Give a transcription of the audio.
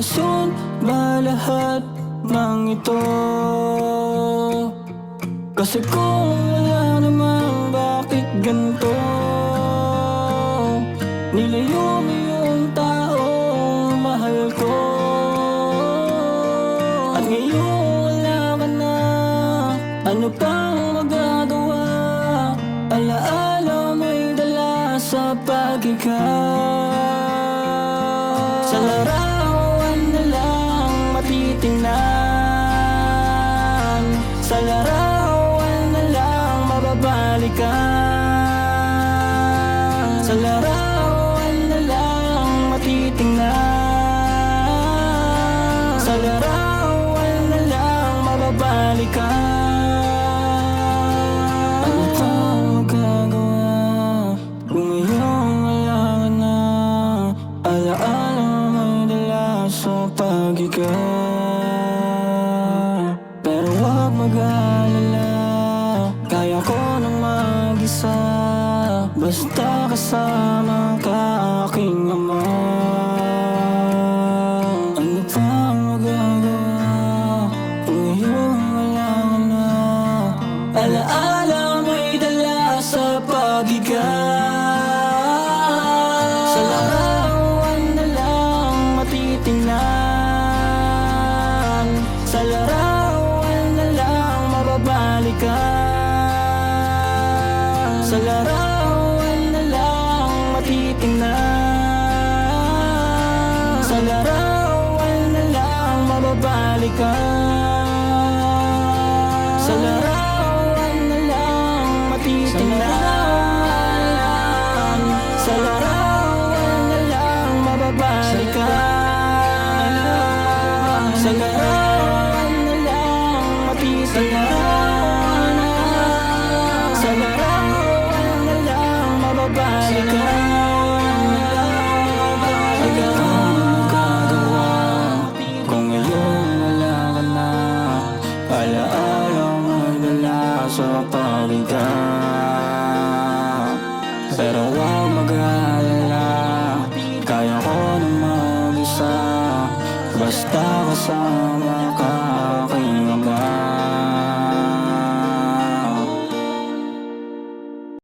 rason ba lahat ng ito? Kasi kung wala naman, bakit ganito? Nilayo mo yung taong mahal ko, at ngayon wala ka na. Ano pang magagawa? Alaala mo'y dala sa pag-ikaw. Sa larawan na lang matitingnan, sa larawan na lang mababalikan, sa larawan na lang matitingnan, sa larawan na lang mababalikan. Ano pang magagawa kung ngayon wala ka na? Alaala mo'y dala sa pag-ikaw. Pero huwag mag-alala, kaya ko nang mag-isa, basta kasama ka, aking ama. Ano pang magagawa kung ngayon wala ka na? Alaala mo'y dala sa pag-ikaw. Sa larawan na lang matitingnan, sa larawan na lang mababalikan, sa larawan na lang matitingnan, sa larawan na lang mababalikan, sa larawan na lang matitingnan, sa larawan na lang mababalikan, sa larawan na lang matitingnan, sa larawan na lang mababalikan. Ano pang magagawa kung ngayon wala ka na? Alaala mo'y dala sa pag-ikaw. Pero huwag mag-alala, kaya ko nang mag-isa, basta kasama